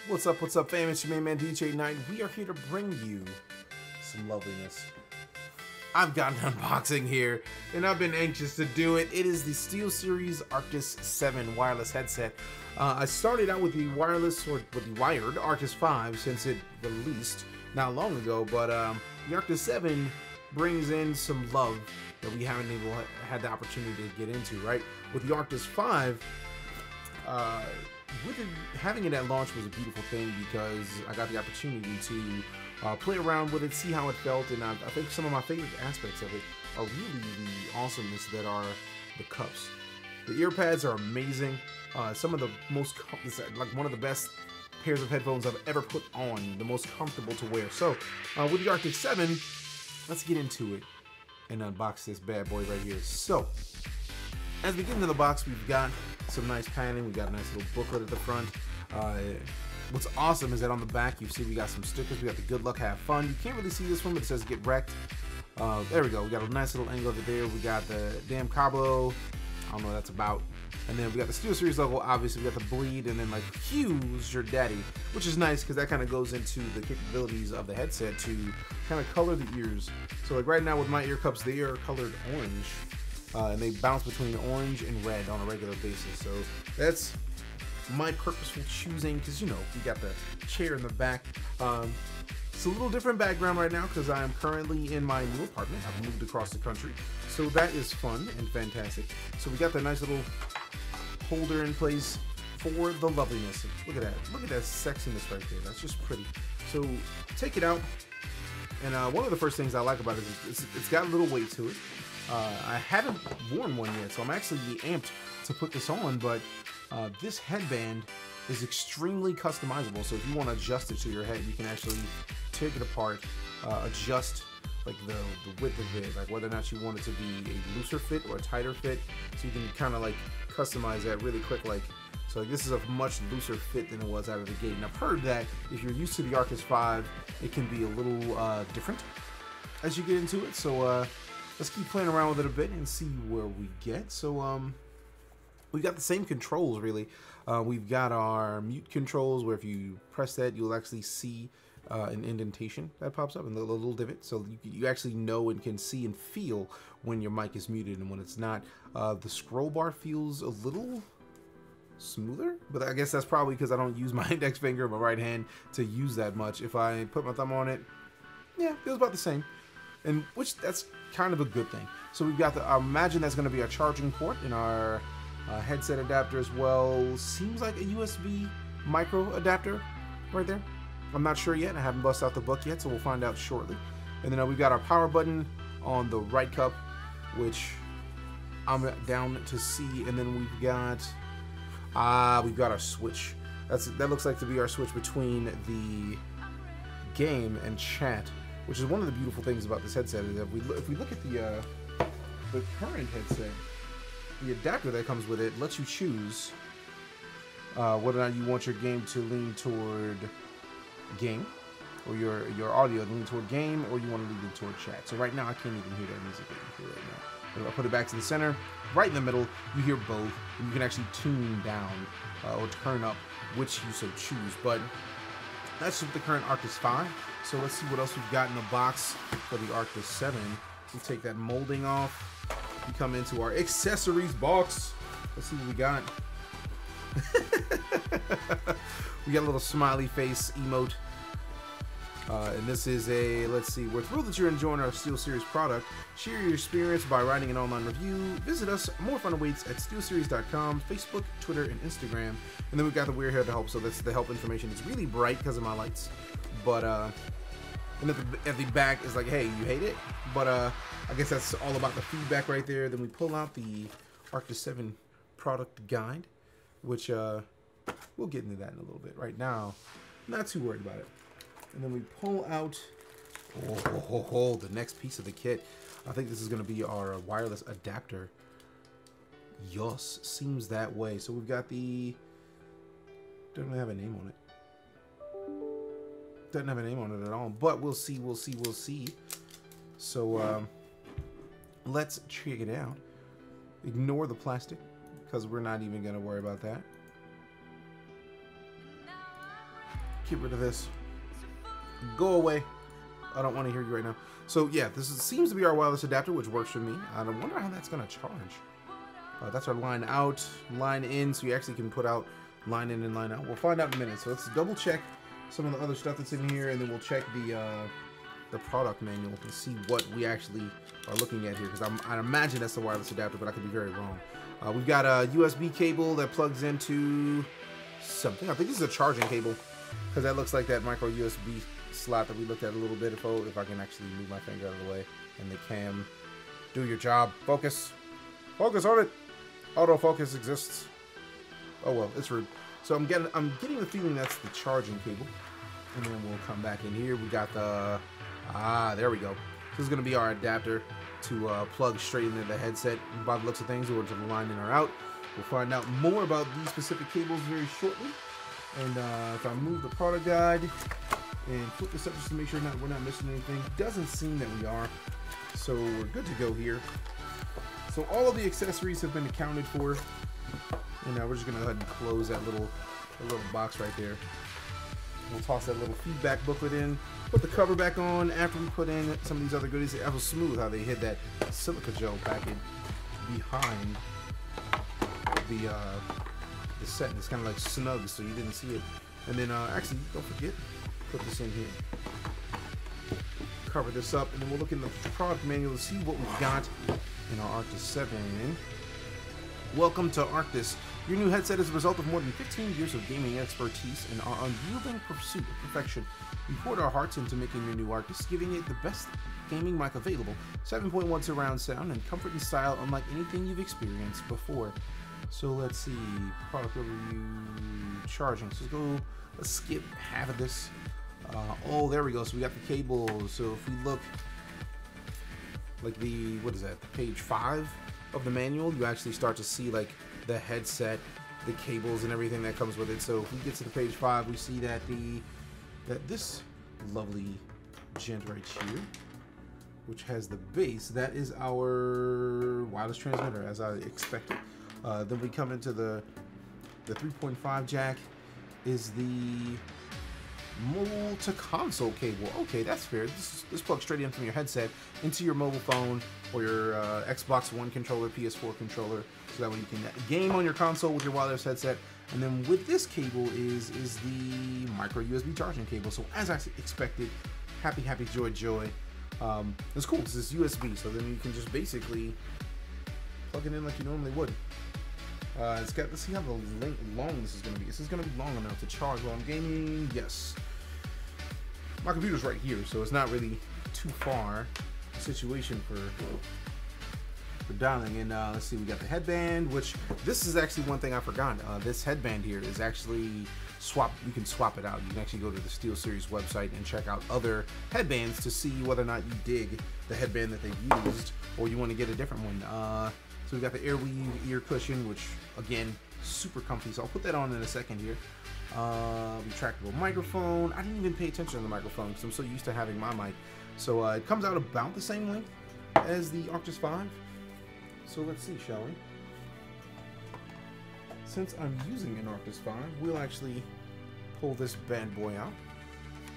What's up, fam? It's your main man, DeejayKnight. We are here to bring you some loveliness. I've got an unboxing here, and I've been anxious to do it. It is the SteelSeries Arctis 7 wireless headset. I started out with the wireless, or with the wired Arctis 5 since it released not long ago, but the Arctis 7 brings in some love that we haven't had the opportunity to get into, right? With the Arctis 5, having it at launch was a beautiful thing because I got the opportunity to play around with it, see how it felt, and I think some of my favorite aspects of it are really the awesomeness that are the cups. The ear pads are amazing. Some of the most, like one of the best pairs of headphones I've ever put on, the most comfortable to wear. So with the Arctis 7, let's get into it and unbox this bad boy right here. So as we get into the box, we've got some nice padding. We got a nice little booklet at the front. What's awesome is that on the back, you see we got some stickers. We got the good luck, have fun. You can't really see this one, but it says get wrecked. There we go. We got a nice little angle of it there. We got the damn Cablo. I don't know what that's about. And then we got the SteelSeries logo. Obviously, we got the bleed, and then like Hugh's your daddy, which is nice because that kind of goes into the capabilities of the headset to kind of color the ears. So like right now with my ear cups, they are colored orange. And they bounce between orange and red on a regular basis. So that's my purposeful choosing because, you know, we got the chair in the back. It's a little different background right now because I am currently in my new apartment. I've moved across the country. So that is fun and fantastic. So we got the nice little holder in place for the loveliness. Look at that. Look at that sexiness right there. That's just pretty. So take it out. And one of the first things I like about it is it's got a little weight to it. I haven't worn one yet, so I'm actually amped to put this on, but this headband is extremely customizable. So if you want to adjust it to your head, you can actually take it apart, adjust like the width of it, like whether or not you want it to be a looser fit or a tighter fit. So you can kind of like customize that really quick. Like, so this is a much looser fit than it was out of the gate. And I've heard that if you're used to the Arctis 5, it can be a little different as you get into it. So let's keep playing around with it a bit and see where we get. So we've got the same controls really. We've got our mute controls where if you press that, you'll actually see an indentation that pops up and the little divot. So you actually know and can see and feel when your mic is muted and when it's not. The scroll bar feels a little smoother, but I guess that's probably because I don't use my index finger or my right hand to use that much. If I put my thumb on it, yeah, it feels about the same. And which that's kind of a good thing. So we've got I imagine that's going to be our charging port in our headset adapter as well. Seems like a USB micro adapter right there. I'm not sure yet. I haven't busted out the book yet, so we'll find out shortly. And then we've got our power button on the right cup, which I'm down to see. And then we've got our switch. That looks like to be our switch between the game and chat, which is one of the beautiful things about this headset is that if we look at the current headset, the adapter that comes with it lets you choose whether or not you want your game to lean toward game, or your audio to lean toward game, or you want to lean it toward chat. So right now I can't even hear that music right now. If I put it back to the center, right in the middle, you hear both, and you can actually tune down or turn up which you so choose. But that's with the current Arctis 5. So let's see what else we've got in the box for the Arctis 7. We take that molding off. We come into our accessories box. Let's see what we got. We got a little smiley face emote. And this is let's see, we're thrilled that you're enjoying our SteelSeries product. Share your experience by writing an online review. Visit us, more fun awaits at SteelSeries.com, Facebook, Twitter, and Instagram. And then we've got the We're Here to Help, so that's the help information. It's really bright because of my lights. But, and at the back is like, hey, you hate it? But I guess that's all about the feedback right there. Then we pull out the Arctis 7 product guide, which we'll get into that in a little bit. Right now, not too worried about it. And then we pull out the next piece of the kit. I think this is going to be our wireless adapter. Yes, seems that way. So we've got the, doesn't have a name on it. Doesn't have a name on it at all, but we'll see. So let's check it out. Ignore the plastic because we're not even going to worry about that. get rid of this. Go away. I don't want to hear you right now. So yeah, seems to be our wireless adapter, which works for me. I wonder how that's going to charge. That's our line out, line in, so you actually can put out line in and line out. We'll find out in a minute. So let's double check some of the other stuff that's in here, and then we'll check the product manual to see what we actually are looking at here, because I imagine that's the wireless adapter, but I could be very wrong. We've got a USB cable that plugs into something. I think this is a charging cable, because that looks like that micro USB slot that we looked at a little bit. If I can actually move my finger out of the way, and the cam, do your job. Focus on it. Autofocus exists. Oh well, it's rude. So I'm getting the feeling that's the charging cable, and then we'll come back in here. We got the there we go. This is gonna be our adapter to plug straight into the headset. By the looks of things, or to the line in or out. We'll find out more about these specific cables very shortly. And if I move the product guide and flip this up just to make sure we're not missing anything, doesn't seem that we are. So we're good to go here. So all of the accessories have been accounted for. And we're just gonna go ahead and close that little box right there. We'll toss that little feedback booklet in, put the cover back on after we put in some of these other goodies. It was smooth how they hid that silica gel package behind the set. It's kind of like snug, so you didn't see it. And then actually, don't forget, put this in here. Cover this up, and then we'll look in the product manual to see what we've got in our Arctis 7. Welcome to Arctis. Your new headset is a result of more than 15 years of gaming expertise and our unyielding pursuit of perfection. We poured our hearts into making your new Arctis, giving it the best gaming mic available, 7.1 surround sound, and comfort and style unlike anything you've experienced before. So let's see, product overview, charging. So let's skip half of this. Oh, there we go. So we got the cables. So if we look like what is that, the page 5 of the manual, you actually start to see like the headset, the cables, and everything that comes with it. So if we get to the page 5, we see that this lovely gent right here, which has the base, that is our wireless transmitter, as I expected. Then we come into the 3.5 jack, is the mobile to console cable. Okay, that's fair. This plugs straight in from your headset into your mobile phone or your Xbox One controller, PS4 controller, so that way you can game on your console with your wireless headset. And then with this cable is the micro USB charging cable. So as I expected, happy, joy. It's cool. This is USB, so then you can just basically plug it in like you normally would. Let's see how long this is going to be. This is going to be long enough to charge while I'm gaming. Yes. My computer's right here, so it's not really too far a situation for dialing. And let's see, we got the headband, which this is actually one thing I forgot. This headband here is actually you can swap it out. You can actually go to the SteelSeries website and check out other headbands to see whether or not you dig the headband that they've used, or you want to get a different one. So we got the Airweave ear cushion, which again, super comfy. So I'll put that on in a second here. Retractable microphone. I didn't even pay attention to the microphone because I'm so used to having my mic. So it comes out about the same length as the Arctis 5. So let's see, shall we? Since I'm using an Arctis 5, we'll actually pull this bad boy out.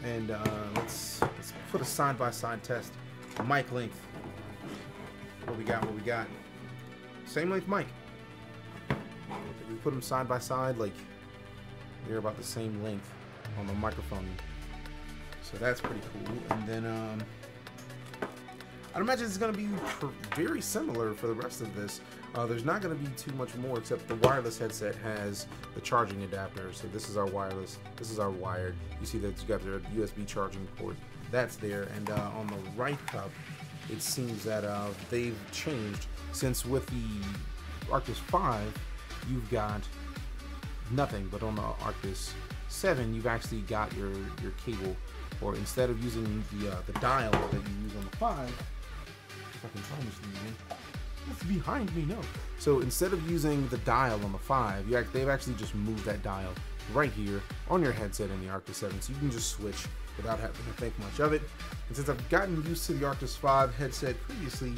And let's put a side-by-side test. Mic length. What we got? Same length mic. We put them side by side, like they're about the same length on the microphone. So that's pretty cool. And then I'd imagine it's going to be very similar for the rest of this. There's not going to be too much more, except the wireless headset has the charging adapter. So this is our wireless. This is our wired. You see that you got the USB charging port. That's there. And on the right cup, it seems that they've changed. Since with the Arctis 5, you've got nothing, but on the Arctis 7, you've actually got your cable, or instead of using the dial that you use on the 5, if I can find this thing again, it's behind me, no. So instead of using the dial on the 5, they've actually just moved that dial right here on your headset in the Arctis 7, so you can just switch without having to think much of it. And since I've gotten used to the Arctis 5 headset previously,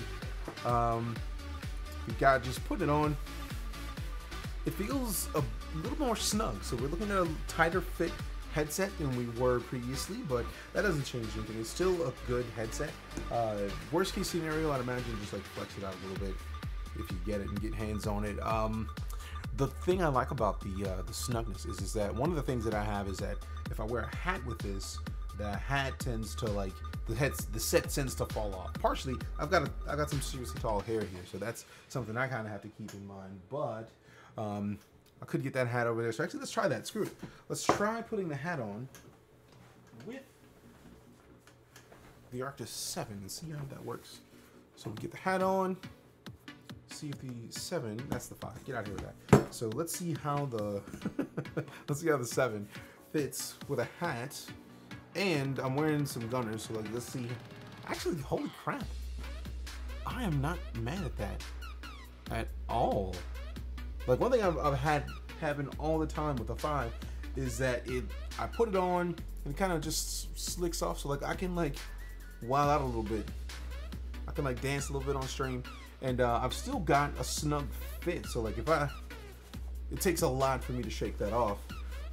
just put it on. It feels a little more snug, so we're looking at a tighter fit headset than we were previously, but that doesn't change anything. It's still a good headset. Worst case scenario, I'd imagine just like flex it out a little bit if you get it and get hands on it. The thing I like about the snugness is that one of the things that I have is that if I wear a hat with this, the hat tends to like the set tends to fall off. Partially, I got some seriously tall hair here, so that's something I kind of have to keep in mind. But I could get that hat over there. So actually, let's try that. Screw it. Let's try putting the hat on with the Arctis 7 and see how that works. So we get the hat on. See if the 7, that's the 5. Get out of here with that. So let's see how the let's see how the 7 fits with a hat. And I'm wearing some Gunners, so like let's see. Actually, holy crap. I am not mad at that at all. Like one thing I've had happen all the time with the 5 is that I put it on and it kind of just slicks off, so like I can like wild out a little bit. I can like dance a little bit on stream, and I've still got a snug fit. So like it takes a lot for me to shake that off.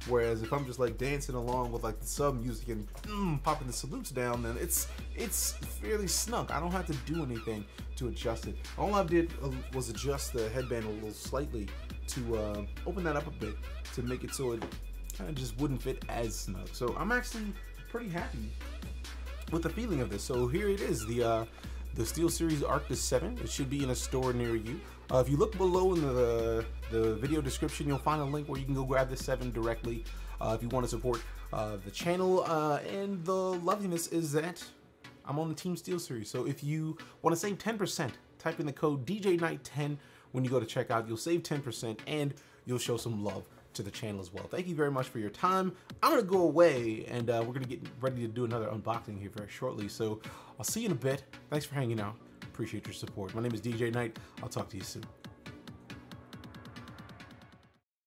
Whereas if I'm just like dancing along with like the sub music and popping the salutes down, then it's fairly snug. I don't have to do anything to adjust it. All I did was adjust the headband a little slightly to open that up a bit to make it so it kind of just wouldn't fit as snug. So I'm actually pretty happy with the feeling of this. So here it is, the SteelSeries Arctis 7. It should be in a store near you. If you look below in the video description, you'll find a link where you can go grab the 7 directly if you want to support the channel. And the loveliness is that I'm on the Team SteelSeries. So if you want to save 10%, type in the code DeejayKnight10 when you go to checkout. You'll save 10% and you'll show some love to the channel as well. Thank you very much for your time. I'm gonna go away and we're gonna get ready to do another unboxing here very shortly. So I'll see you in a bit. Thanks for hanging out. Appreciate your support. My name is DeejayKnight. I'll talk to you soon.